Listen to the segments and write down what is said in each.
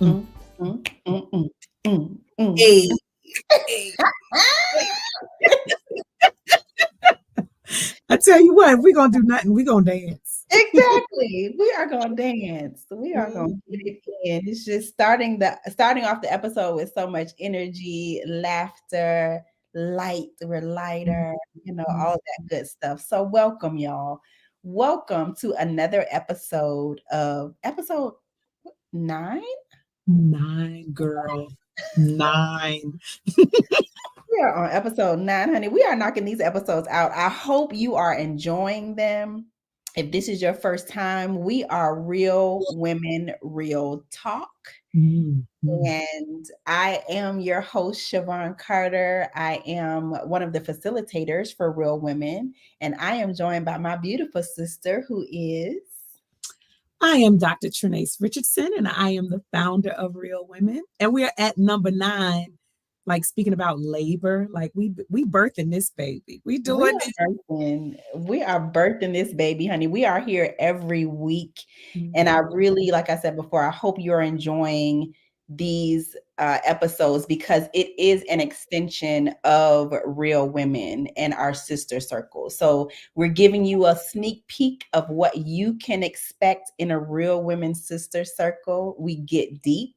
Mm, mm, mm, mm, mm, mm. Hey, hey. I tell you what, if we're gonna do nothing, we're gonna dance. Exactly. We are gonna dance. We are gonna Mhm. get it in. It's just starting off the episode with so much energy, laughter, light. We're lighter, all of that good stuff. So welcome, y'all. Welcome to another episode 9. 9, girl. 9. We are on episode 9, honey. We are knocking these episodes out. I hope you are enjoying them. If this is your first time, we are Real Women, Real Talk. Mhm. And I am your host, Shavon Carter. I am one of the facilitators for Real Women. And I am joined by my beautiful sister, who is. I am Dr. Trenace Richardson, and I am the founder of Real Women. And we are at number 9. Like speaking about labor, like we birthing this baby. We doing this. We are birthing this baby, honey. We are here every week. And I Mhm. really, like I said before, I hope you're enjoying these episodes because it is an extension of Real Women and our sister circle. So we're giving you a sneak peek of what you can expect in a Real Women sister circle. We get deep.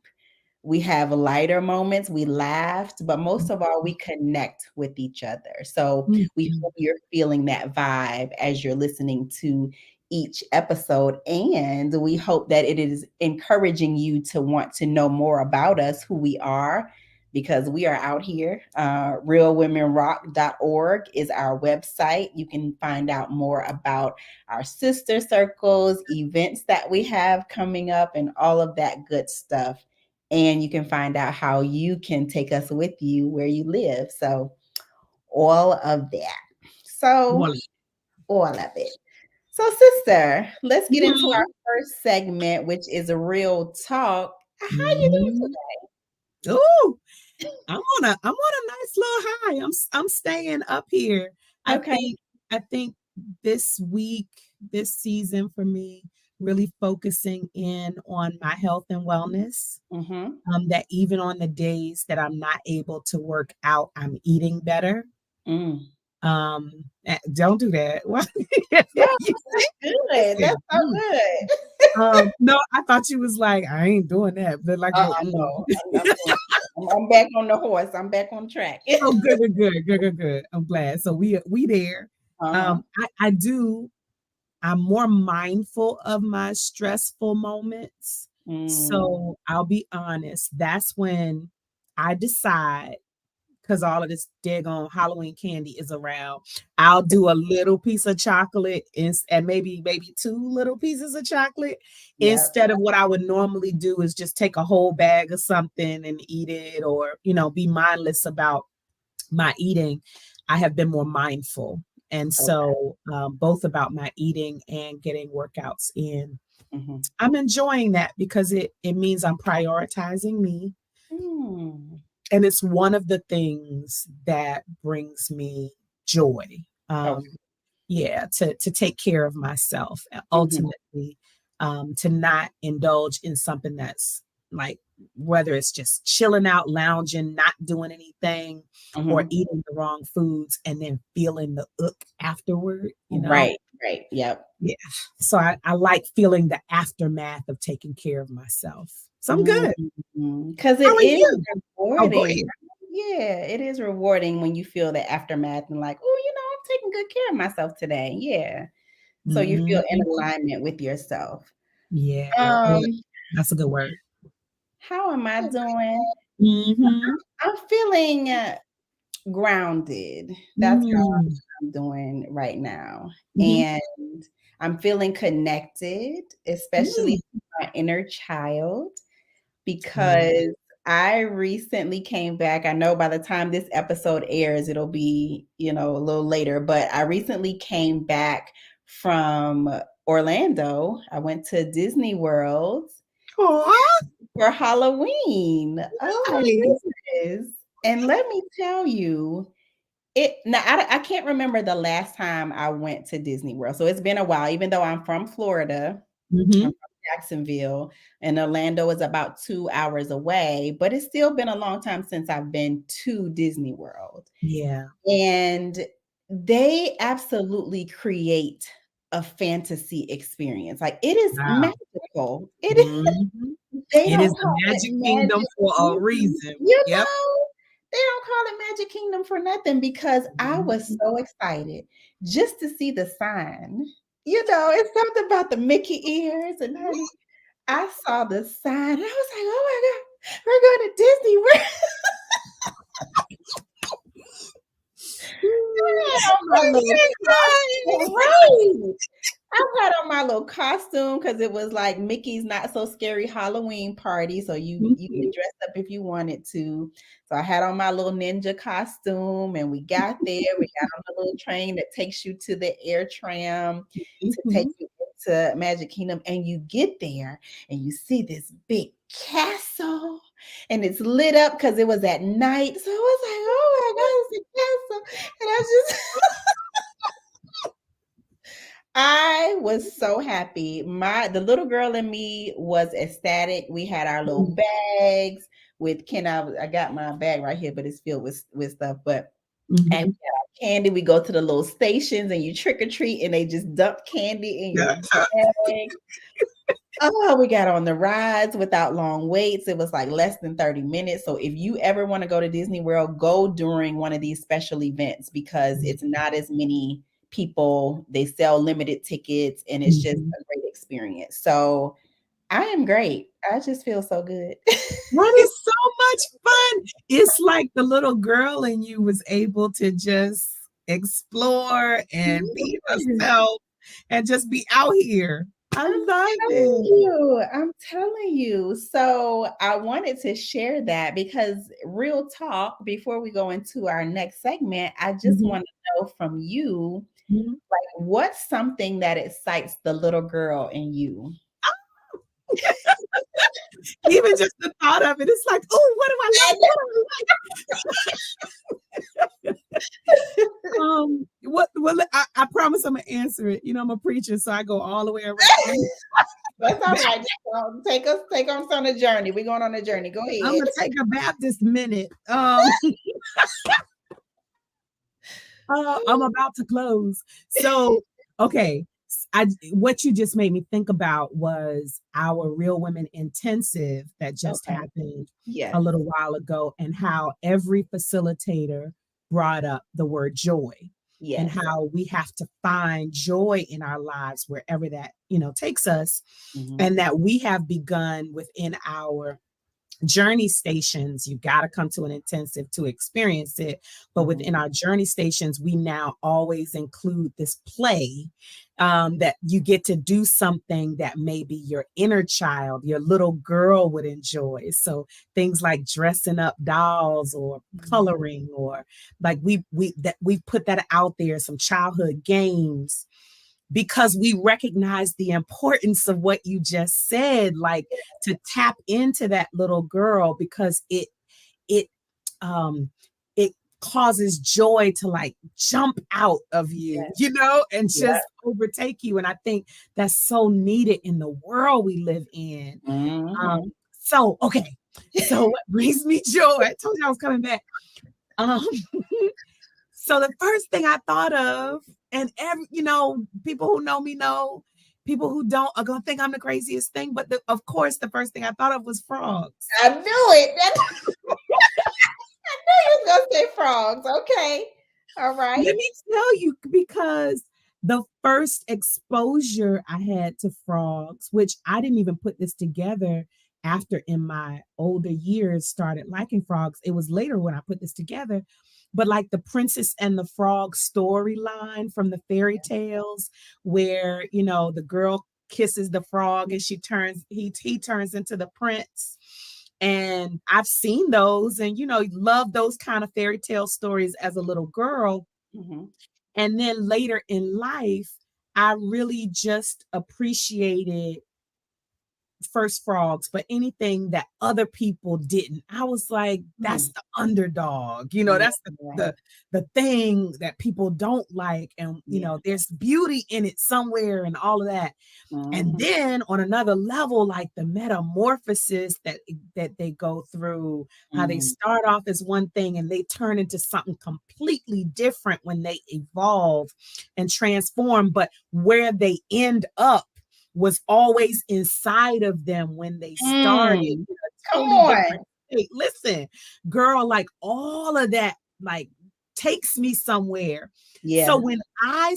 We have lighter moments, we laughed, but most of all, we connect with each other. So we Mhm. hope you're feeling that vibe as you're listening to each episode. And we hope that it is encouraging you to want to know more about us, who we are, because we are out here. RealWomenRock.org is our website. You can find out more about our sister circles, events that we have coming up, and all of that good stuff, and you can find out how you can take us with you where you live. So, all of that. So, Well, all of it. So, sister, let's get into our mhm. first segment, which is a real talk. How you Mhm. Ooh, I'm on a nice little high. I'm staying up here. I doing today? think I think this week, this season for me, really focusing in on my health and wellness. Okay. Mm-hmm. That even on the days that I'm not able to work out, I'm eating better. Mm. Don't do that. What? No, You that's good. said, That's so good. no, I thought you was like, I ain't doing that, but like, No, I'm doing it. I'm back on the horse. I'm back on track. oh, good, good, good, good, good, good. I'm glad. So we there. Uh-huh. I do. I'm more mindful of my stressful moments. Mm. So I'll be honest. That's when I decide, because all of this daggone Halloween candy is around. I'll do a little piece of chocolate and maybe 2 little pieces of chocolate Yep. instead of what I would normally do is just take a whole bag of something and eat it, or be mindless about my eating. I have been more mindful. And Okay. so, both about my eating and getting workouts in. Mm-hmm. I'm enjoying that because it means I'm prioritizing me. Mm. And it's one of the things that brings me joy. Okay. Yeah, to take care of myself, Mhm, ultimately, to not indulge in something that's like, whether it's just chilling out, lounging, not doing anything, or mhm. eating the wrong foods and then feeling the afterward. Right, right, yep. Yeah. So I like feeling the aftermath of taking care of myself. So I'm good. Mhm, 'cause How it are is you? Oh, go rewarding. ahead. Yeah, it is rewarding when you feel the aftermath and like, "Oh, I'm taking good care of myself today." Yeah. So you feel in Mhm. alignment with yourself. Yeah. Um, Oh, that's a good word. how am I doing? Mhm. I'm feeling, grounded. That's how Mm. I'm doing right now, Mhm. and I'm feeling connected, especially Mm. to my inner child. Yeah. Because I recently came back. I know by the time this episode airs, it'll be, a little later, but I recently came back from Orlando. I went to Disney World Aw, for Halloween. Oh my nice. goodness. And let me tell you, I can't remember the last time I went to Disney World. So it's been a while, even though I'm from Florida. I'm Mhm. from Jacksonville, and Orlando is about 2 hours away, but it's still been a long time since I've been to Disney World. Yeah. And they absolutely create a fantasy experience. Like, it is Wow. magical. It is. Mhm. They It is don't the call it Magic Kingdom Magic for a Kingdom. reason. You Yep. know, they don't call it Magic Kingdom for nothing, because I was Mhm. so excited just to see the sign. You know, it's something about the Mickey ears, and I saw the sign, and I was like, "Oh my god, we're going to Disney World." I had on my little costume, right. I had on my little costume because it was like Mickey's Not So Scary Halloween party, so you could Mhm. dress up if you wanted to. So I had on my little ninja costume, and we got there. We got on the little train that takes you to the air tram to take Mhm. you into Magic Kingdom, and you get there and you see this big castle, and it's lit up because it was at night. So I was like, "Oh my god, it's a castle!" And I just I was so happy. The little girl in me was ecstatic. We had our little Mhm. bags with I got my bag right here, but it's filled with stuff. But and we Mhm. got our candy. We go to the little stations and you trick or treat, and they just dump candy in your Yeah. bag. Oh, we got on the rides without long waits. It was like less than 30 minutes. So if you ever want to go to Disney World, go during one of these special events, because it's not as many people. They sell limited tickets, and it's just Mhm. a great experience. So I am great. I just feel so good. That is so much fun. It's like the little girl in you was able to just explore and be Yes. herself and just be out here. I I'm love telling it. you, I'm telling you. So I wanted to share that, because real talk, before we go into our next segment, I just Mhm. want to know from you, Mhm. like, what's something that excites the little girl in you? Even just the thought of it, it's like, oh, what do I like? What do I like? Well, I promise I'm gonna answer it. You know, I'm a preacher, so I go all the way around. That's all right. Take us on a journey. We're going on a journey. Go I'm ahead. gonna take a Baptist minute. I'm about to close. So, okay, what you just made me think about was our Real Women Intensive that just Okay. happened a Yes. little while ago, and how every facilitator brought up the word joy, and Yes. how we have to find joy in our lives wherever that takes us, Mhm. and that we have begun within our journey stations. You got to come to an intensive to experience it, but Mhm. within our journey stations we now always include this play, that you get to do something that maybe your inner child, your little girl, would enjoy. So things like dressing up dolls, or Mhm. coloring, or like we put that out there, some childhood games, because we recognize the importance of what you just said, like to tap into that little girl, because it um it causes joy to like jump out of you, Yes. and Yes. just overtake you. And I think that's so needed in the world we live in. Mhm. So okay, so what brings me joy, I told you I was coming back. um So the first thing I thought of, and people who know me know, people who don't are gonna think I'm the craziest thing, but of course, the first thing I thought of was frogs. I knew it. I knew you was gonna say frogs. Okay. All right. Let me tell you, because the first exposure I had to frogs, which I didn't even put this together after in my older years started liking frogs. It was later when I put this together. But like the Princess and the Frog storyline from the fairy tales, where, the girl kisses the frog and he turns into the prince. And I've seen those, and love those kind of fairy tale stories as a little girl. Mhm. And then later in life, I really just appreciated first frogs, but anything that other people didn't. I was like, that's the underdog. You know, Yeah. that's the thing that people don't like. And, you know, there's beauty in it somewhere and all of that. And then on another level, like the metamorphosis that they go through, how they start off as one thing and they turn into something completely different when they evolve and transform, but where they end up was always inside of them when they started in a Come totally on. different state. Listen, girl, like all of that, like takes me somewhere. Yeah. So when I'll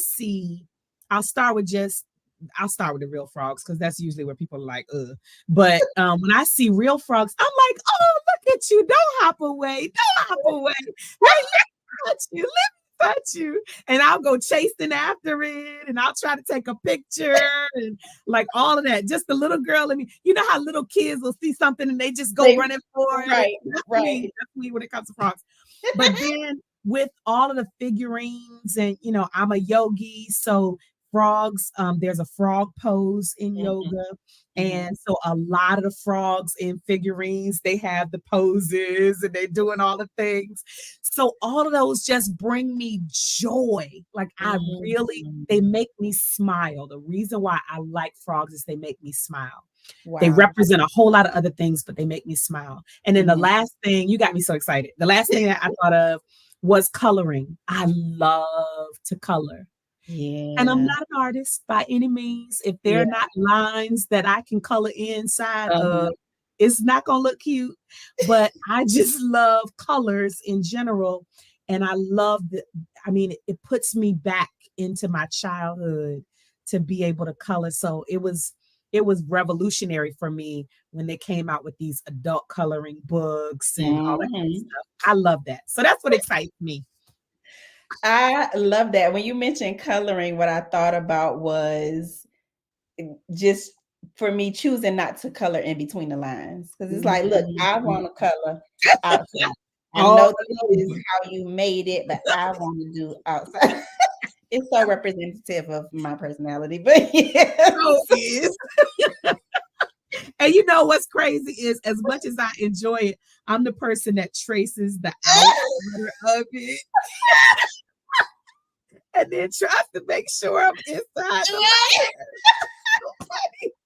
start with the real frogs because that's usually where people are like, ugh. But when I see real frogs, I'm like, oh, look at you. Don't hop away. Don't hop away. Let me touch you. Let me touch you. And I'll go chasing after it and I'll try to take a picture and like all of that. Just the little girl in me. You know how little kids will see something and they just go running for it. Right. That's me when it comes to frogs. But then with all of the figurines and, you know, I'm a yogi. So frogs, there's a frog pose in yoga. And so a lot of the frogs in figurines, they have the poses and they're doing all the things. So all of those just bring me joy. Like they make me smile. The reason why I like frogs is they make me smile. Wow. They represent a whole lot of other things, but they make me smile. And then the last thing, you got me so excited. The last thing that I thought of was coloring. I love to color. Yeah. And I'm not an artist by any means. If there are not lines that I can color inside of, it's not going to look cute. But I just love colors in general. And I love it puts me back into my childhood to be able to color. So it was revolutionary for me when they came out with these adult coloring books and all that kind of stuff. I love that. So that's what excites me. I love that. When you mentioned coloring, what I thought about was just for me choosing not to color in between the lines. Because it's like, look, I want to color outside. I know this is how you made it, but I want to do outside. It's so representative of my personality, but yeah. So it is. And you know what's crazy is, as much as I enjoy it, I'm the person that traces the outside of it. And then tries to make sure I'm inside.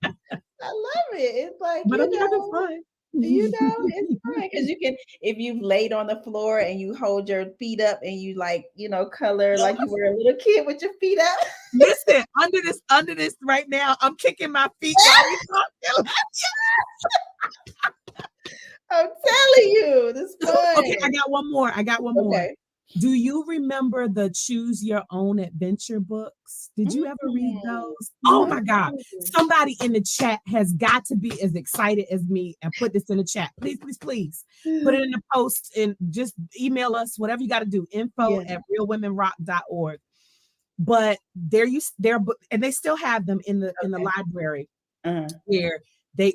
I love it. It's like, but I'm having fun. You know, it's fun because you can, if you've laid on the floor and you hold your feet up and you like, you know, color like you were a little kid with your feet up. Listen, under this right now, I'm kicking my feet while we talking. I'm telling you, this is fun. Okay, I got one more. Okay. Do you remember the Choose Your Own Adventure books? Did you ever read those? Oh my God. Somebody in the chat has got to be as excited as me and put this in the chat. Please, please, please. Put it in the post and just email us, whatever you got to do, info@realwomenrock.org. But and they still have them in the library where the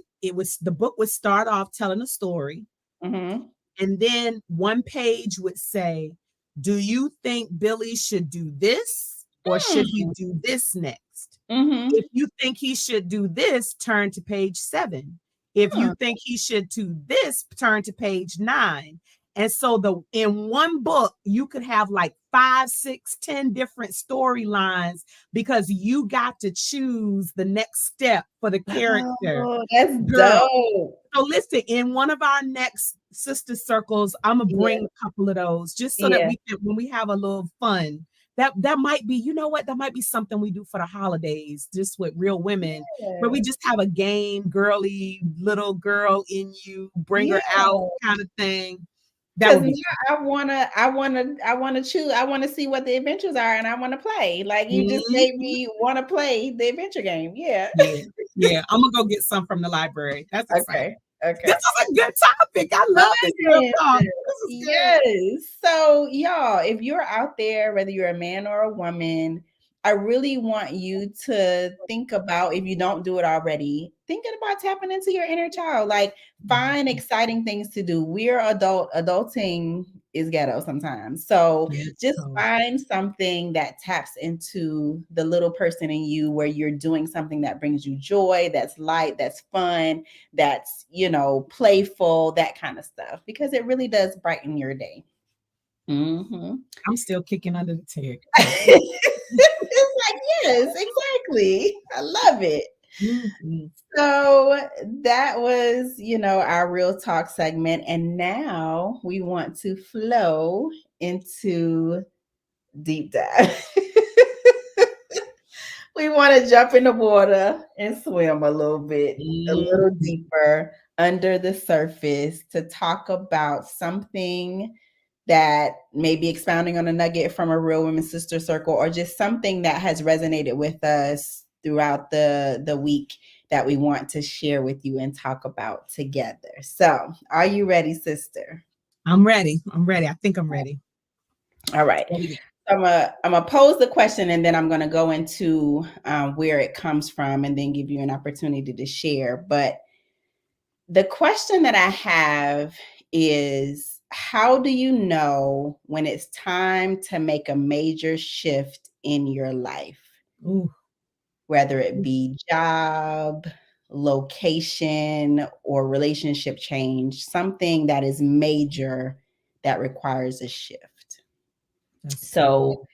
book would start off telling a story. And then one page would say, do you think Billy should do this or should he do this next? If you think he should do this, turn to page 7. If you think he should do this, turn to page 9. And so in one book, you could have like 5, 6, 10 different storylines because you got to choose the next step for the character. Oh, that's dope. So listen, in one of our next sister circles, I'm gonna bring a couple of those just so that we can, when we have a little fun, that might be, you know what, that might be something we do for the holidays, just with real women, where we just have a game, girly little girl in you, bring her out kind of thing. Because I wanna choose. I want to see what the adventures are, and I want to play. Like you just made me want to play the adventure game. Yeah. I'm gonna go get some from the library. That's exciting. Okay. This is a good topic. I love this. Yes. So, y'all, if you're out there, whether you're a man or a woman, I really want you to think about, if you don't do it already, thinking about tapping into your inner child. Like, find exciting things to do. We're adulting is ghetto sometimes. So Yes. just So find something that taps into the little person in you where you're doing something that brings you joy, that's light, that's fun, that's, playful, that kind of stuff, because it really does brighten your day. Mm-hmm. I'm still kicking under the table. It's like, yes, exactly. I love it. Mhm. So that was, our real talk segment. And now we want to flow into deep dive. We want to jump in the water and swim a little bit, a little Mhm. deeper under the surface to talk about something that may be expounding on a nugget from a Real Women Sister Circle, or just something that has resonated with us throughout the week that we want to share with you and talk about together. So, are you ready, sister? I'm ready. I'm ready. I think I'm ready. All right. What we got? I'm gonna pose the question, and then I'm gonna go into where it comes from, and then give you an opportunity to share. But the question that I have is, how do you know when it's time to make a major shift in your life? Ooh. Whether it be job, location, or relationship change, something that is major that requires a shift. That's so good.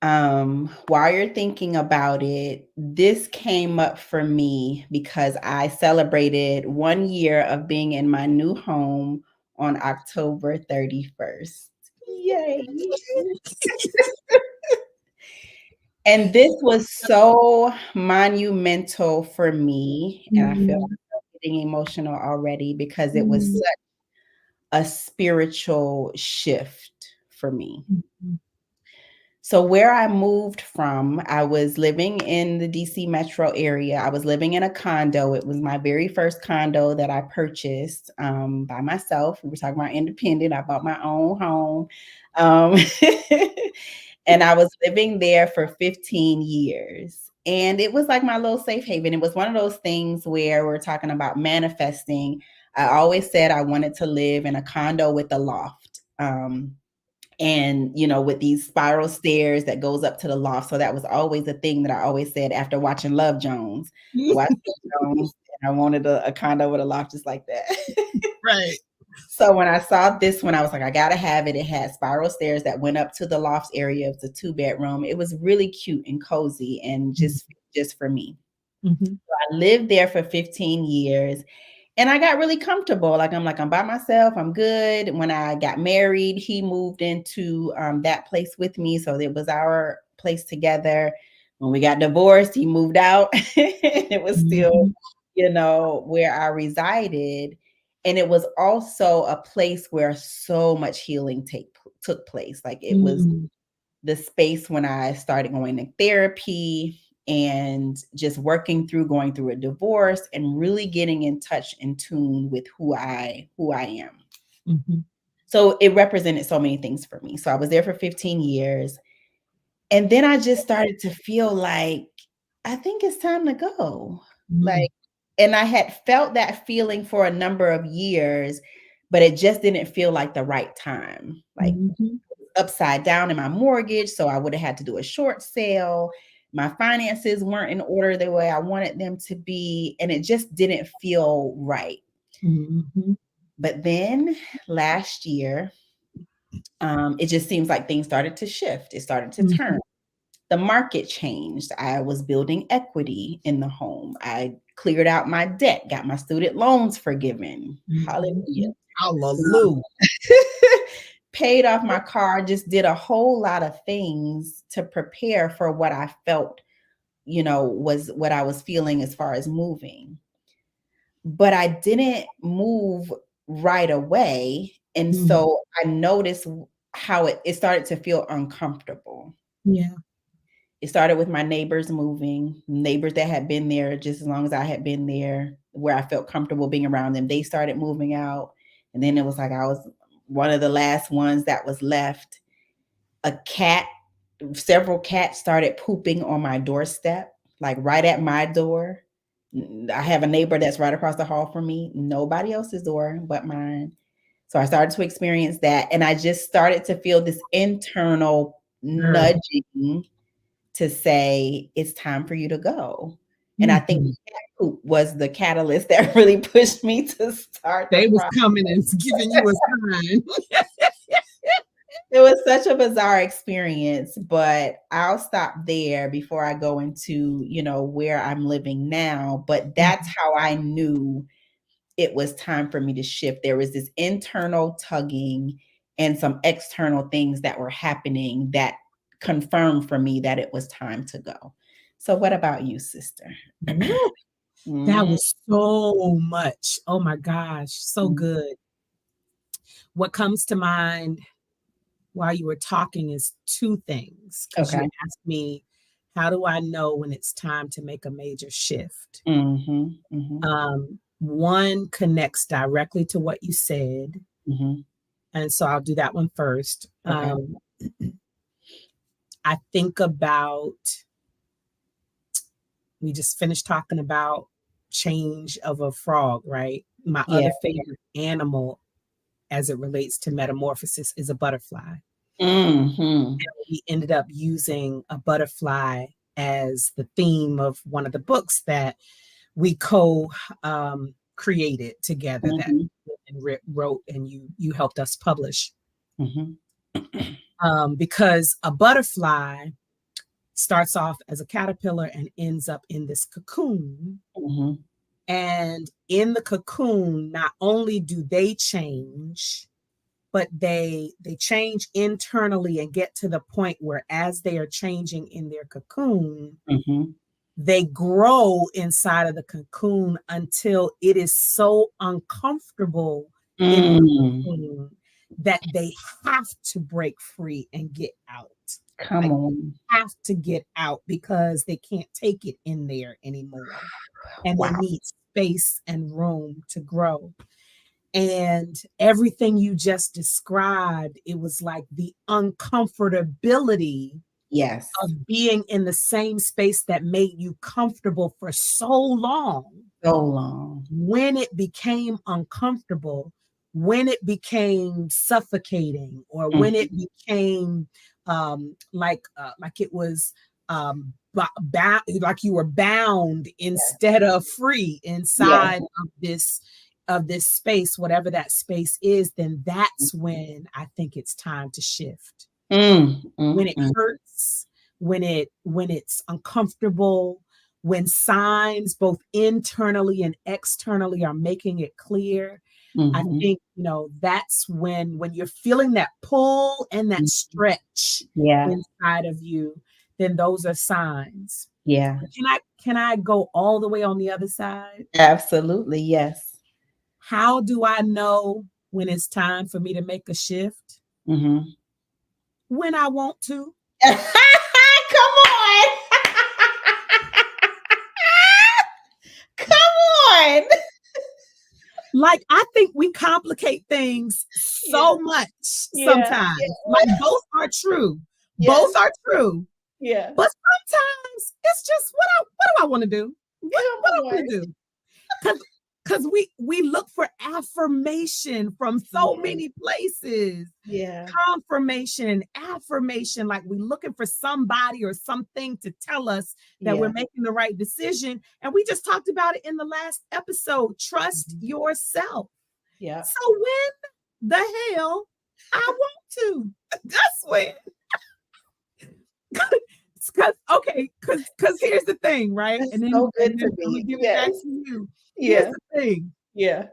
So, while you're thinking about it, this came up for me because I celebrated 1 year of being in my new home on October 31st. Yay. And this was so monumental for me. And I feel Mhm. myself getting emotional already because it was Mhm. such a spiritual shift for me. Mhm. So where I moved from, I was living in the DC metro area. I was living in a condo. It was my very first condo that I purchased by myself. We were talking about independent. I bought my own home. Um, and I was living there for 15 years. And it was like my little safe haven. It was one of those things where we're talking about manifesting. I always said I wanted to live in a condo with a loft. And with these spiral stairs that goes up to the loft. So that was always a thing that I always said after watching Love Jones. I watched Love Jones and I wanted a condo with a loft just like that. Right. So when I saw this one, I was like, I gotta have it. It had spiral stairs that went up to the loft area. It was a 2-bedroom. It was really cute and cozy and just for me. Mhm. I lived there for 15 years. And I got really comfortable. I'm by myself. I'm good. When I got married, he moved into that place with me. So it was our place together. When we got divorced, he moved out. It was still, Mhm. where I resided. And it was also a place where so much healing took place. Like it was Mhm. the space when I started going to therapy and just working through going through a divorce and really getting in touch and tune with who I am. Mhm. So it represented so many things for me. So I was there for 15 years. And then I just started to feel like I think it's time to go. Mhm. Like, and I had felt that feeling for a number of years, but it just didn't feel like the right time. Like Mhm. upside down in my mortgage, so I would have had to do a short sale. My finances weren't in order the way I wanted them to be, and it just didn't feel right. Mhm. But then last year, it just seems like things started to shift. It started to turn. Mhm. The market changed. I was building equity in the home. I cleared out my debt, got my student loans forgiven. Hallelujah. Mhm. Hallelujah. Paid off my car, just did a whole lot of things to prepare for what I felt, was what I was feeling as far as moving. But I didn't move right away. And Mhm. so I noticed how it started to feel uncomfortable. Yeah. It started with my neighbors moving, neighbors that had been there just as long as I had been there, where I felt comfortable being around them. They started moving out. And then it was like I was one of the last ones that was left. A cat, several cats started pooping on my doorstep, like right at my door. I have a neighbor that's right across the hall from me, nobody else's door but mine. So I started to experience that. And I just started to feel this internal Girl. nudging to say, it's time for you to go. And I think Mhm. cat poop was the catalyst that really pushed me to start the They was process. coming and giving you a sign. It was such a bizarre experience, but I'll stop there before I go into, where I'm living now. But that's how I knew it was time for me to shift. There was this internal tugging and some external things that were happening that confirmed for me that it was time to go. So what about you, sister? Woo, that Mm, was so much. Oh my gosh, so mm, good. What comes to mind while you were talking is two things, because you okay. asked me, how do I know when it's time to make a major shift? Mhm, mhm, One connects directly to what you said, mhm. and so I'll do that one first. Okay. I think about, we just finished talking about change of a frog, right? My Yeah. other favorite animal as it relates to metamorphosis is a butterfly. Mhm. We ended up using a butterfly as the theme of one of the books that we created together, that Mhm. wrote and you helped us publish. Mhm. Because a butterfly starts off as a caterpillar and ends up in this cocoon. Mhm. And in the cocoon, not only do they change, but they change internally and get to the point where, as they are changing in their cocoon, Mhm. they grow inside of the cocoon until it is so uncomfortable in the Mm. cocoon that they have to break free and get out. Come Like, on. have to get out because they can't take it in there anymore. And they Wow. need space and room to grow. And everything you just described, it was like the uncomfortability Yes. of being in the same space that made you comfortable for so long. So long. When it became uncomfortable, when it became suffocating, or when Mhm. it became like it was like you were bound Yeah. instead of free Yeah. inside of this space, whatever that space is, then that's when I think it's time to shift. Mm. When Mm. it Mm. hurts, when it's uncomfortable, when signs both internally and externally are making it clear, I Mhm. think, that's when you're feeling that pull and that Mm. stretch Yeah. inside of you, then those are signs. Yeah. Can I go all the way on the other side? Absolutely. Yes. How do I know when it's time for me to make a shift? Mhm. When I want to. Come on. Come on. Like, I think we complicate things Yeah. so much Yeah. sometimes. Like, Yeah. both Yes. are true. Yeah. But sometimes it's just, what do I want to do? Come What I on. want to do? Because we look for affirmation from so Yeah. many places. Yeah. Confirmation and affirmation, like we're looking for somebody or something to tell us that we're Yeah. making the right decision. And we just talked about it in the last episode. Trust Mhm. yourself. Yeah. So when the hell I want to, that's when. Because here's the thing, right? That's And then so and good to then I'm gonna me. give it back Yes. to you. Here's Yeah. the thing. Yeah.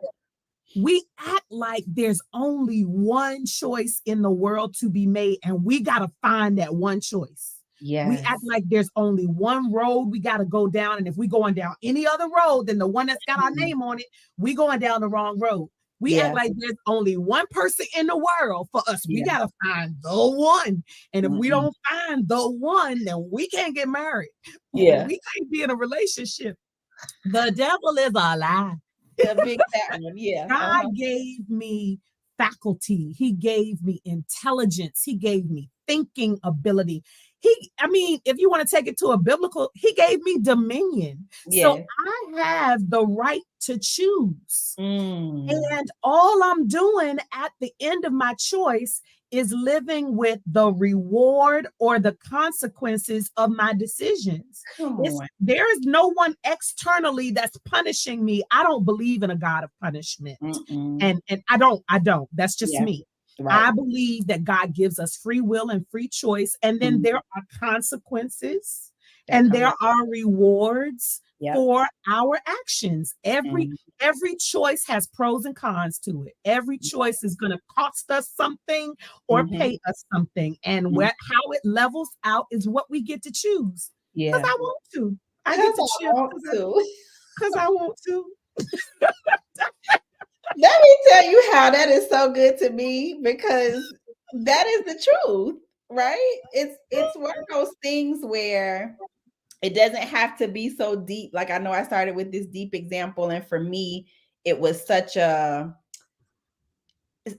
We act like there's only one choice in the world to be made, and we got to find that one choice. We act Yes. like there's only one road we got to go down, and if we going down any other road than the one that's got our Mhm. name on it, we going down the wrong road. We act Yeah. like there's only one person in the world for us. We Yeah. got to find the one. And if we Mm-mm. don't find the one, then we can't get married. Yeah. We can't be in a relationship. The devil is a lie. The big fat one. Yeah. God Uh-huh. gave me faculty. He gave me intelligence. He gave me thinking ability. If you want to take it to a biblical, he gave me dominion. So Yes. I have the right to choose. Mm. And all I'm doing at the end of my choice is living with the reward or the consequences of my decisions. Come on. There is no one externally that's punishing me. I don't believe in a God of punishment. Mm-mm. And I don't. That's just Yeah. me. Right. I believe that God gives us free will and free choice. And then Mm. there are consequences That and come there with. are rewards Yep. for our actions. Every Mm. every choice has pros and cons to it. Every choice is going to cost us something or Mm-hmm. pay us something. And Mm. how it levels out is what we get to choose. Because Yeah. I want to. I get Because to I choose want to. because I want to. Let me tell you how that is so good to me, because that is the truth, right? It's one of those things where it doesn't have to be so deep. Like, I know I started with this deep example, and for me, it was such a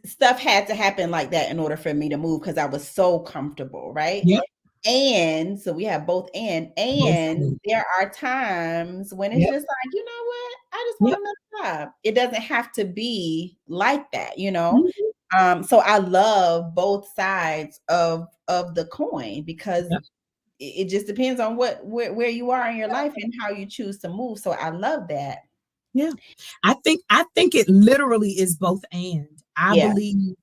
stuff had to happen like that in order for me to move, because I was so comfortable, right? Yep. And so we have both, Both and ways. there are times when it's Yep. just like, you know what? I just Yep. want another job. It doesn't have to be like that, you know? Mhm. So I love both sides of the coin, because Yep. it just depends on where you are in your life and how you choose to move. So I love that. Yeah. I think it literally is both and. I Yeah. believe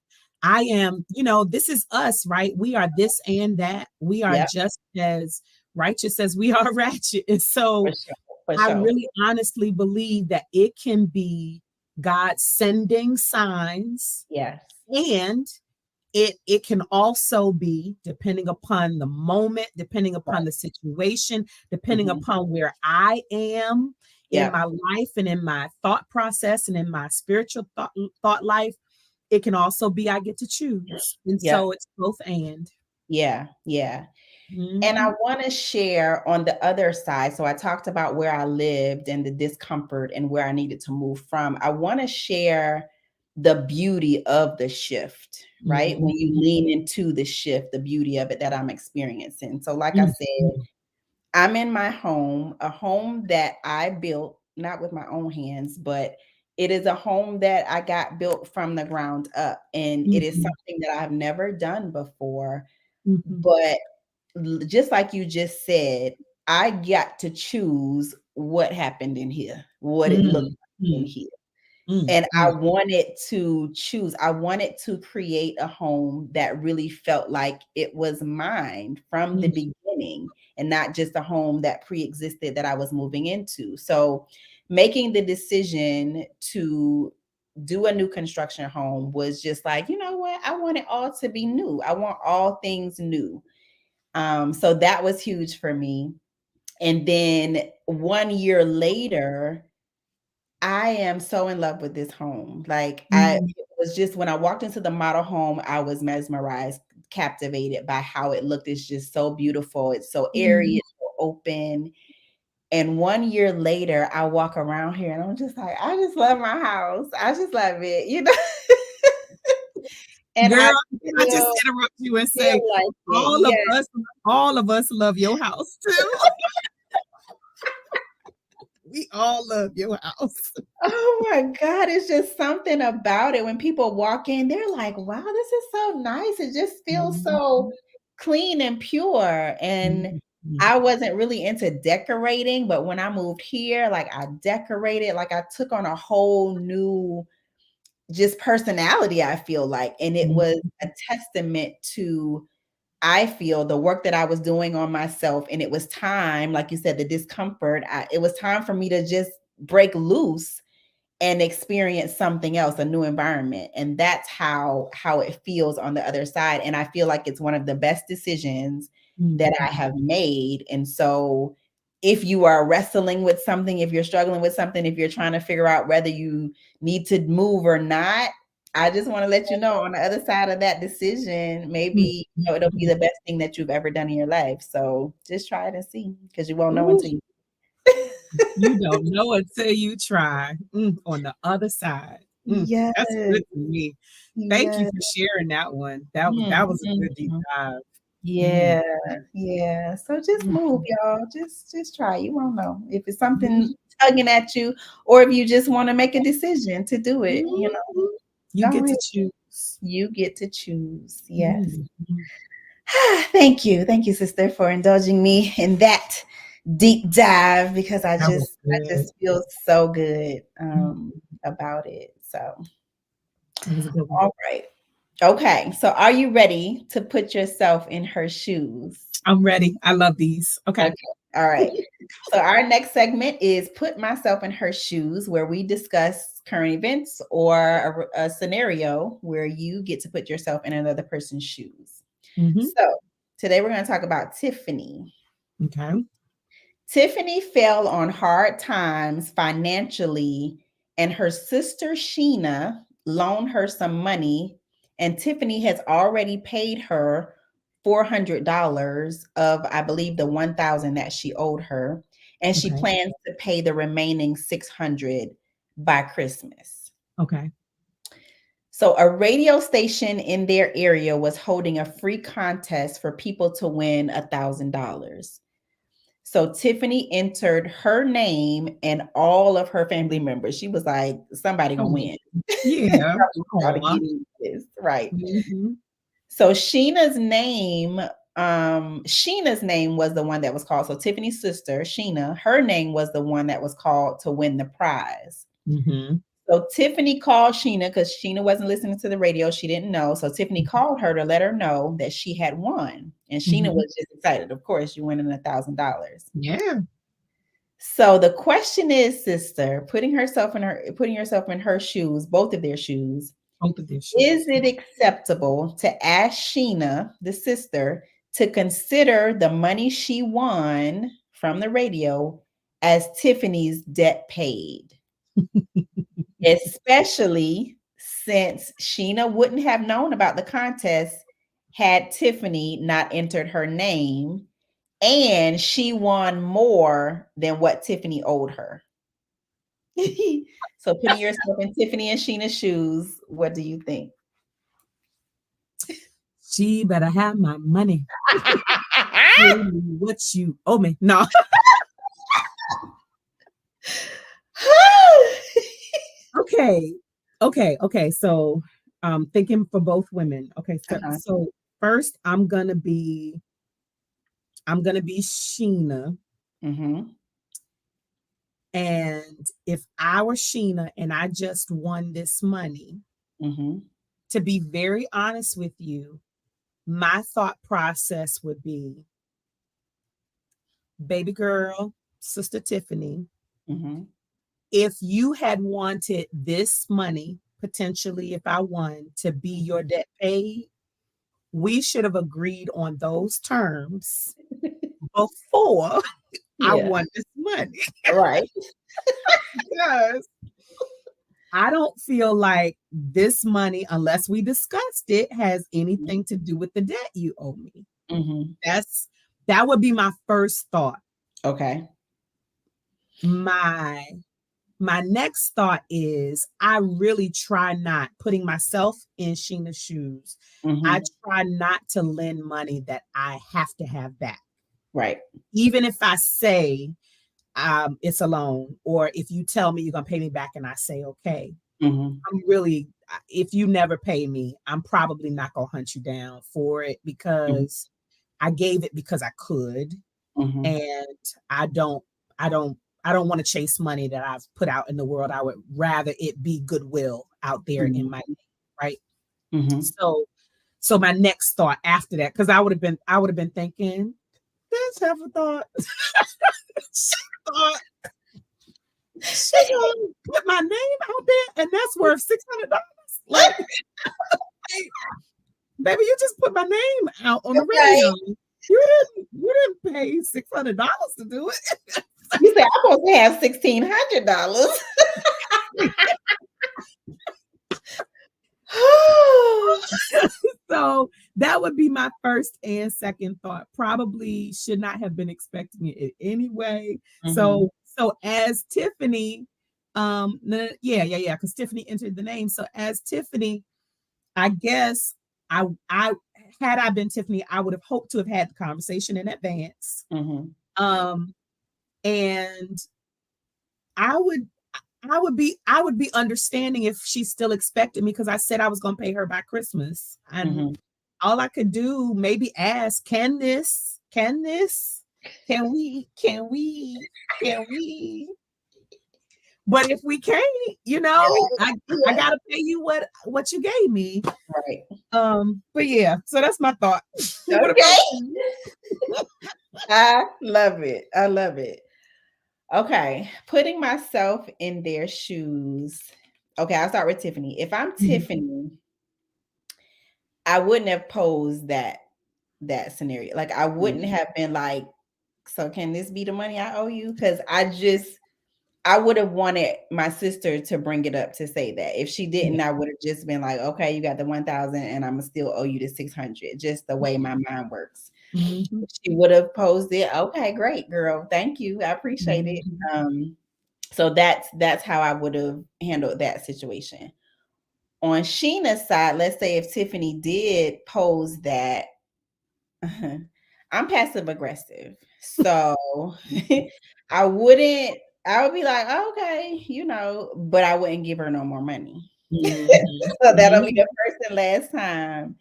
I am, this is us, right? We are this and that. We are Yeah. just as righteous as we are ratchet. And For so sure. For I sure. really honestly believe that it can be God sending signs, Yes. and it can also be, depending upon the moment, depending upon Right. the situation, depending Hmm. upon where I am in Yeah. my life and in my thought process and in my spiritual thought life. It can also be I get to choose, and Yeah. so it's both and. Yeah. Yeah. And I Mhm. want to share on the other side. So I talked about where I lived and the discomfort and where I needed to move from. I want to share the beauty of the shift, right? When you Mhm. lean into the shift, the beauty of it that I'm experiencing. So, like I said, Mhm. I'm in my home, a home that I built, not with my own hands, but it is a home that I got built from the ground up. And it is Mhm. something that I've never done before. Mhm. But just like you just said, I got to choose what happened in here, what it looked Mhm. like in here. Mhm. And I Mhm. wanted to choose, I wanted to create a home that really felt like it was mine from the Mhm. beginning, and not just a home that pre-existed that I was moving into. So making the decision to do a new construction home was just like, you know what? I want it all to be new. I want all things new. So that was huge for me. And then 1 year later, I am so in love with this home. Like, Mhm. it was just when I walked into the model home, I was mesmerized, captivated by how it looked. It's just so beautiful. It's so airy, Mhm. it's so open. And 1 year later, I walk around here and I'm just like, I just love my house. I just love it, you know? And Girl, I can I just still interrupt you and feel say like it. all of Yeah. us, all of us love your house too. We all love your house. Oh my God, it's just something about it. When people walk in, they're like, wow, this is so nice. It just feels so Mhm. clean and pure. And Mhm. I wasn't really into decorating, but when I moved here, like, I decorated, like, I took on a whole new just personality, I feel like. And it was Mhm. a testament to, I feel, the work that I was doing on myself. And it was time, like you said, the discomfort. It was time for me to just break loose and experience something else, a new environment. And that's how it feels on the other side. And I feel like it's one of the best decisions that I Mhm. have made. And so if you are wrestling with something, if you're struggling with something, if you're trying to figure out whether you need to move or not, I just want to let you know, on the other side of that decision, maybe, it'll be Mhm. the best thing that you've ever done in your life. So just try it and see, because you won't know Ooh, until you. you don't know until you try. On the other side. Yes, That's good to me. Thank you yes. for sharing that one. That was Mhm, a good deep mhm. dive. Yeah, yeah. So just move, y'all. Just try. You won't know if it's something tugging at you, or if you just want to make a decision to do it. You know, Mhm. You go get to ahead. choose. You get to choose. Yes. Mhm. Thank you, sister, for indulging me in that deep dive because I That was just I good. just feel so good Mhm. about it. So, That was a good one. all right. Okay. So, are you ready to put yourself in her shoes? I'm ready. I love these. Okay. Okay. All right. So, our next segment is Put Myself in Her Shoes, where we discuss current events or a scenario where you get to put yourself in another person's shoes. Hmm. So, today we're going to talk about Tiffany. Okay. Tiffany fell on hard times financially, and her sister Sheena loaned her some money, and Tiffany has already paid her $400 of, I believe, the 1,000 that she owed her, and she Okay. plans to pay the remaining 600 by Christmas. Okay. So, a radio station in their area was holding a free contest for people to win $1,000. So Tiffany entered her name and all of her family members. She was like, somebody gonna Oh, win. yeah. Y'all to Aw. get in this. Right. Mhm. So Sheena's name was the one that was called. So Tiffany's sister, Sheena, her name was the one that was called to win the prize. Mhm. So Tiffany called Sheena because Sheena wasn't listening to the radio. She didn't know. So Tiffany called her to let her know that she had won. And Sheena Mhm. was just excited. Of course, you winning $1,000. Yeah. So the question is, sister, putting yourself in her shoes, both of their shoes, Both of their is shoes. it acceptable to ask Sheena, the sister, to consider the money she won from the radio as Tiffany's debt paid? Especially since Sheena wouldn't have known about the contest had Tiffany not entered her name, and she won more than what Tiffany owed her. So putting yourself in Tiffany and Sheena's shoes, what do you think? She better have my money. Pay me what you owe me. No. Okay. Okay. So thinking for both women. Okay. So Uh-huh. first I'm gonna be Sheena. Mhm. And if I were Sheena and I just won this money, Mhm. to be very honest with you, my thought process would be, baby girl, sister Tiffany, Mhm. if you had wanted this money, potentially if I won, to be your debt paid, we should have agreed on those terms before I Yeah. won this money. Right. Because I don't feel like this money, unless we discussed it, has anything to do with the debt you owe me. Mhm. That's that would be my first thought. Okay. My my next thought is I really try not putting myself in Sheena's shoes. I Mhm. try not to lend money that I have to have back. Right. Even if I say it's a loan, or if you tell me you're gonna pay me back and I say okay, Mhm. I'm really, if you never pay me, I'm probably not gonna hunt you down for it Mhm. because I gave it because I could, Mhm. and I don't, I don't, I don't want to chase money that I've put out in the world. I would rather it be goodwill out there in Mhm. my name, right? Mhm. So my next thought after that, because I would have been thinking, let's have a thought. She thought she gonna put my name out there, and that's worth $600. Like, baby, you just put my name out on the Right. radio. You didn't pay $600 to do You said I'm supposed to have $1,600. it. So that would be my first and second thought. Probably should not have been expecting it anyway. Mhm. So as Tiffany, yeah, because Tiffany entered the name. So as Tiffany, I guess I had I been Tiffany, I would have hoped to have had the conversation in advance. Mm-hmm. And I would be understanding if she still expected me, because I said I was going to pay her by Christmas. And all I could do, maybe ask, can we, but if we can't, I gotta pay you what you gave me. Right. But yeah, so that's my thought. Okay. I love it. I love it. Okay. Putting myself in their shoes. Okay, I'll start with Tiffany. If I'm Tiffany, I wouldn't have posed that scenario. Like, I wouldn't have been like, so can this be the money I owe you? Because I would have wanted my sister to bring it up to say that. If she didn't, I would have just been like, okay, you got the 1,000 and I'm gonna still owe you the 600, just the way my mind works. She would have posed it. Okay, great, girl. Thank you. I appreciate it. So that's how I would have handled that situation. On Sheena's side, let's say if Tiffany did pose that, I'm passive aggressive. So I would be like, okay, but I wouldn't give her no more money. So that'll be the first and last time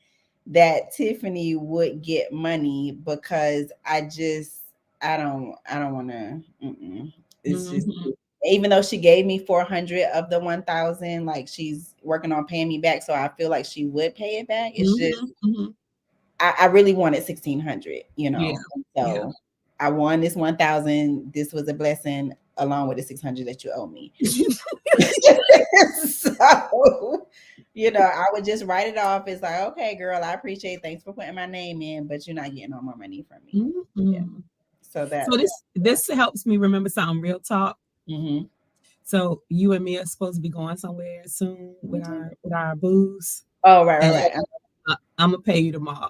that Tiffany would get money, because I don't want to. It's just, even though she gave me 400 of the 1,000, like, she's working on paying me back, so I feel like she would pay it back. It's just, I really wanted 1,600, So I won this 1,000. This was a blessing, along with the 600 that you owe me. So, I would just write it off. It's like, okay, girl, I appreciate it. Thanks for putting my name in, but you're not getting no more money from me. Yeah. So this helps me remember something, real talk. So you and me are supposed to be going somewhere soon with our booze. Oh, right. I'm gonna pay you tomorrow.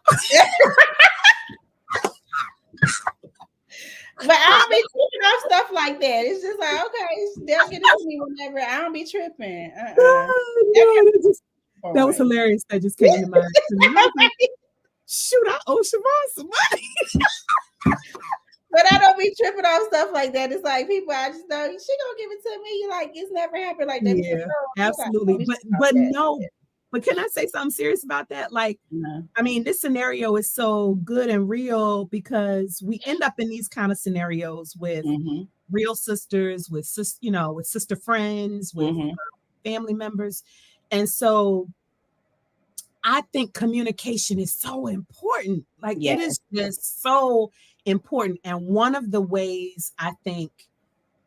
But I don't be tripping off stuff like that. It's just like, okay, they'll get it to me whenever. I don't be tripping. That was hilarious. That just came to mind. Like, shoot, I owe Shavon some money. But I don't be tripping off stuff like that. It's like, people, I just know she gonna give it to me. Like, it's never happened like that. Yeah, absolutely. But can I say something serious about that? Like, I mean, this scenario is so good and real, because we end up in these kind of scenarios with real sisters, with sister friends, with family members. And so I think communication is so important. Like, it is just so important. And one of the ways I think,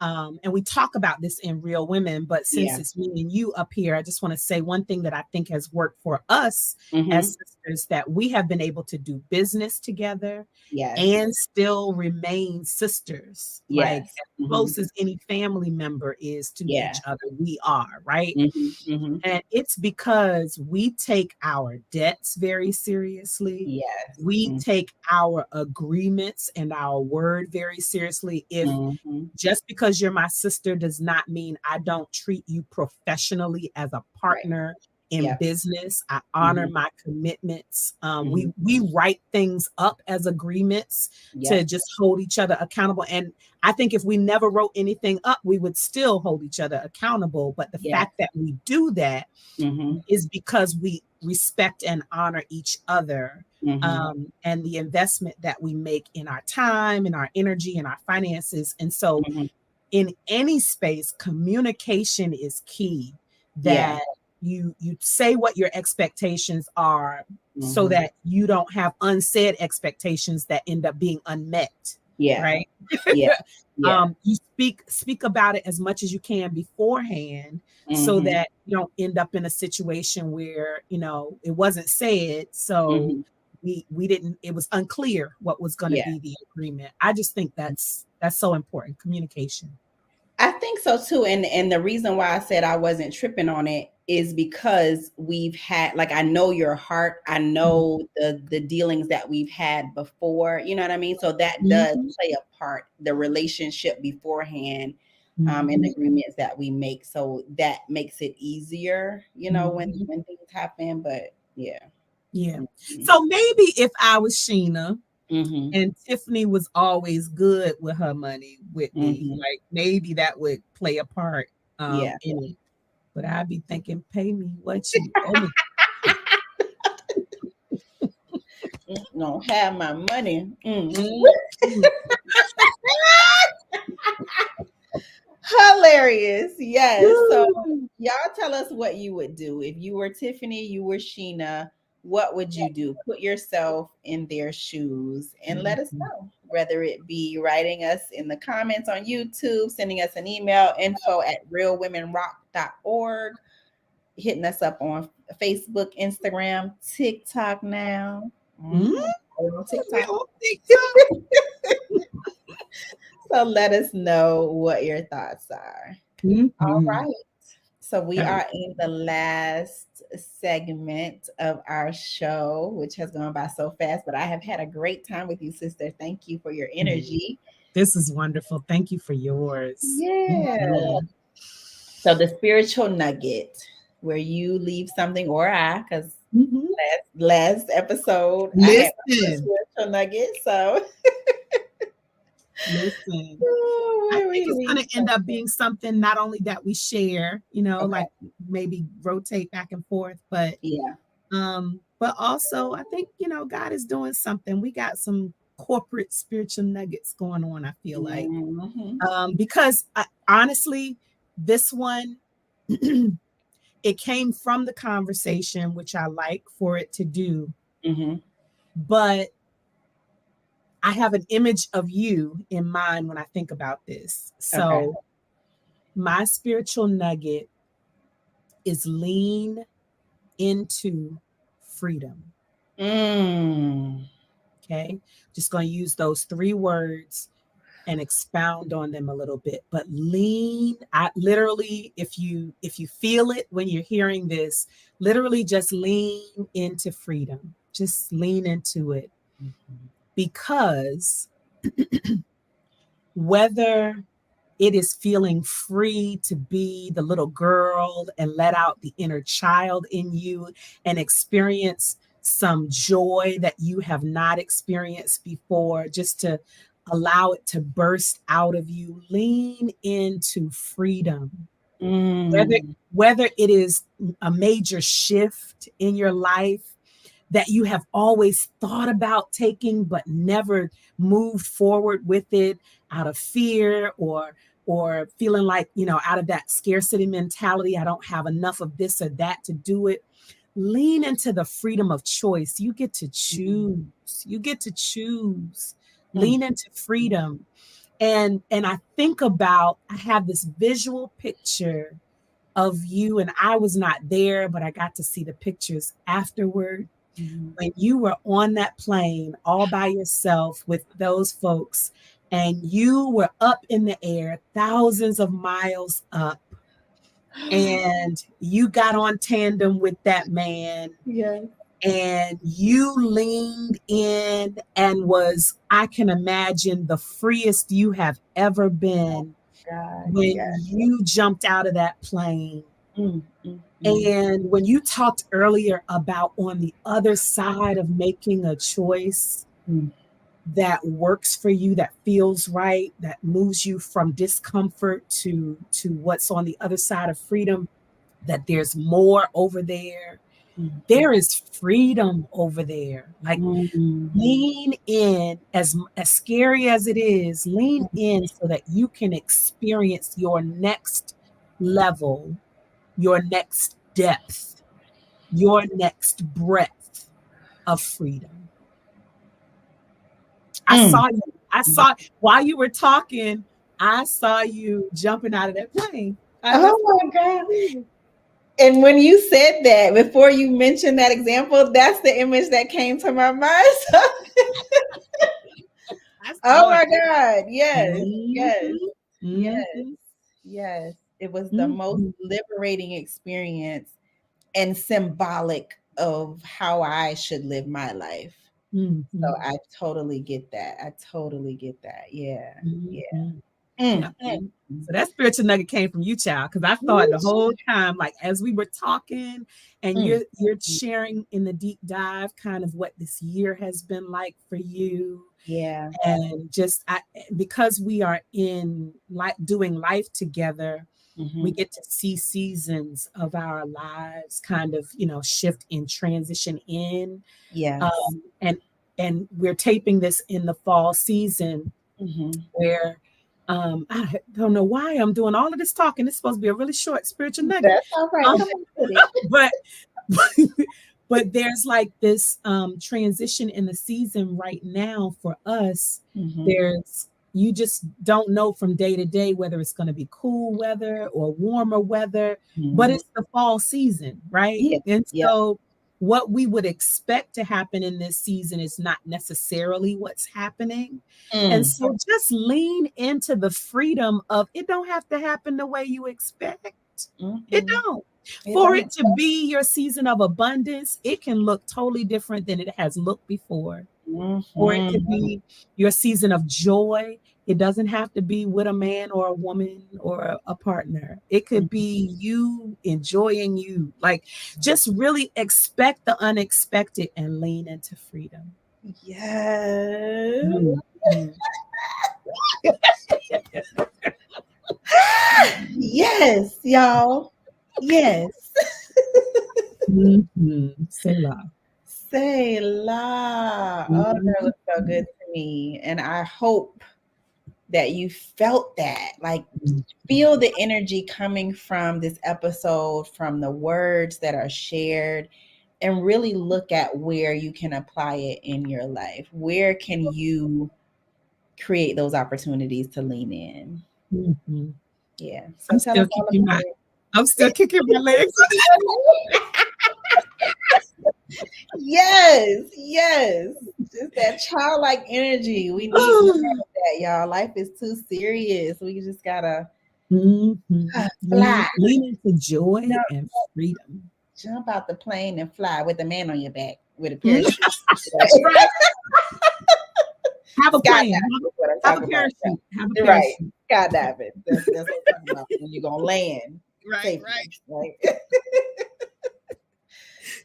and we talk about this in Real Women, but since it's me and you up here, I just want to say one thing that I think has worked for us as sisters, that we have been able to do business together and still remain sisters. Like, as close as any family member is to each other, we are, right? And it's because we take our debts very seriously. We take our agreements and our word very seriously. If just because you're my sister does not mean I don't treat you professionally as a partner in business. I honor my commitments. We write things up as agreements to just hold each other accountable. And I think if we never wrote anything up, we would still hold each other accountable. But the fact that we do that is because we respect and honor each other, and the investment that we make in our time and our energy and our finances. And so in any space, communication is key. That you say what your expectations are, so that you don't have unsaid expectations that end up being unmet. Right. You speak about it as much as you can beforehand, so that you don't end up in a situation where it wasn't said, so we didn't, it was unclear what was going to be the agreement. I just think that's so important, communication. I think so too. And the reason why I said I wasn't tripping on it is because we've had, like, I know your heart. I know the dealings that we've had before, you know what I mean? So that does play a part, the relationship beforehand, and the agreements that we make. So that makes it easier, when things happen. But Yeah. So maybe if I was Sheena Mm-hmm. and Tiffany was always good with her money with me, Mm-hmm. like maybe that would play a part Yeah. in it. But I'd be thinking, pay me what you owe me. Don't have my money. Mm-hmm. Hilarious. Yes. So y'all tell us what you would do. If you were Tiffany, you were Sheena, what would you do? Put yourself in their shoes and let us know. Whether it be writing us in the comments on YouTube, sending us an email, info@realwomenrock.org, hitting us up on Facebook, Instagram, TikTok now. Mm-hmm. On TikTok. On TikTok. So let us know what your thoughts are. All Mm-hmm. right. So we Okay. are in the last segment of our show, which has gone by so fast, but I have had a great time with you, sister. Thank you for your energy. This is wonderful. Thank you for yours. Yeah. Mhm. So the spiritual nugget, where you leave something, or I, because Mhm. last episode I had my Listen, spiritual nugget. So listen. I where think we it's leave going to end up something. being something not only that we share, Okay. like maybe rotate back and forth, Yeah. but also I think, God is doing something. We got some corporate spiritual nuggets going on, I feel like. Mm-hmm. Because honestly, this one it came from the conversation, which I like for it to do, Mm-hmm. but I have an image of you in mind when I think about this. Okay. So my spiritual nugget is lean into freedom. Mm. Okay. Just going to use those three words and expound on them a little bit. But lean, I literally, if you feel it when you're hearing this, literally just lean into freedom. Just lean into it. Because whether it is feeling free to be the little girl and let out the inner child in you and experience some joy that you have not experienced before, just to allow it to burst out of you. Lean into freedom. Whether, Mm. whether it is a major shift in your life that you have always thought about taking but never moved forward with it out of fear or feeling like, out of that scarcity mentality, I don't have enough of this or that to do it. Lean into the freedom of choice. You get to choose. You get to choose. Mm. Lean into freedom. And I have this visual picture of you, and I was not there, but I got to see the pictures afterward Mhm. when you were on that plane all by yourself with those folks, and you were up in the air, thousands of miles up, and you got on tandem with that man, Yes. and you leaned in and I can imagine, the freest you have ever been God, when yeah. you jumped out of that plane. Mm, mm, mm, And when you talked earlier about on the other side of making a choice mm, that works for you, that feels right, that moves you from discomfort to what's on the other side of freedom, that there's more over there. mm, There is freedom over there. Like, mm, lean in, as scary as it is, lean in so that you can experience your next level, your next depth, your next breadth of freedom. I mm. saw you. I saw while you were talking, I saw you jumping out of that plane. That's Oh my God. And when you said that, before you mentioned that example, that's the image that came to my mind. So, I oh saw it. my God. Yes. Yes. Mhm, Yes. mhm, Yes. It was the most mhm, liberating experience and symbolic of how I should live my life. So mhm, I totally get that. I totally get that. Yeah. Yeah. mhm. Yeah. So that spiritual nugget came from you, child, because I thought the whole time, like as we were talking and you're sharing in the deep dive kind of what this year has been like for you. Yeah. And just because we are in doing life together, we get to see seasons of our lives kind of, shift and transition in. Yes. And we're taping this in the fall season where I don't know why I'm doing all of this talking. It's supposed to be a really short spiritual nugget. That's all right. Come on with it. But there's like this transition in the season right now for us. You just don't know from day to day whether it's going to be cool weather or warmer weather, but it's the fall season, right? Yeah. And so what we would expect to happen in this season is not necessarily what's happening. And so just lean into the freedom of it don't have to happen the way you expect. It don't. For it to be your season of abundance, it can look totally different than it has looked before. Or it could be your season of joy. It doesn't have to be with a man or a woman or a partner. It could be you enjoying you. Like, just really expect the unexpected and lean into freedom. Yes. Yes, y'all. Yes. Selah. Selah. Oh, that was so good to me. And I hope that you felt that. Like, feel the energy coming from this episode, from the words that are shared, and really look at where you can apply it in your life. Where can you create those opportunities to lean in? Yeah. So I'm still kicking my legs. Yes. Just that childlike energy. We need that, y'all. Life is too serious. We just gotta fly. Lean into joy and freedom. Jump out the plane and fly with a man on your back with a parachute. Right. Have a plane. Have a parachute. Have a parachute. Right. Skydiving. That's what I'm talking about. When you're gonna land. Right.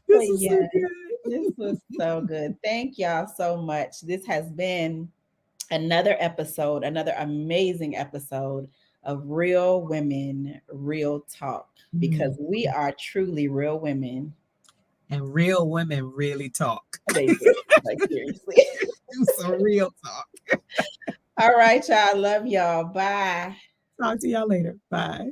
This is so good. This was so good. Thank y'all so much. This has been another episode, another amazing episode of Real Women, Real Talk, because we are truly real women. And real women really talk. They do. Like, seriously. Some real talk. All right, y'all. Love y'all. Bye. Talk to y'all later. Bye.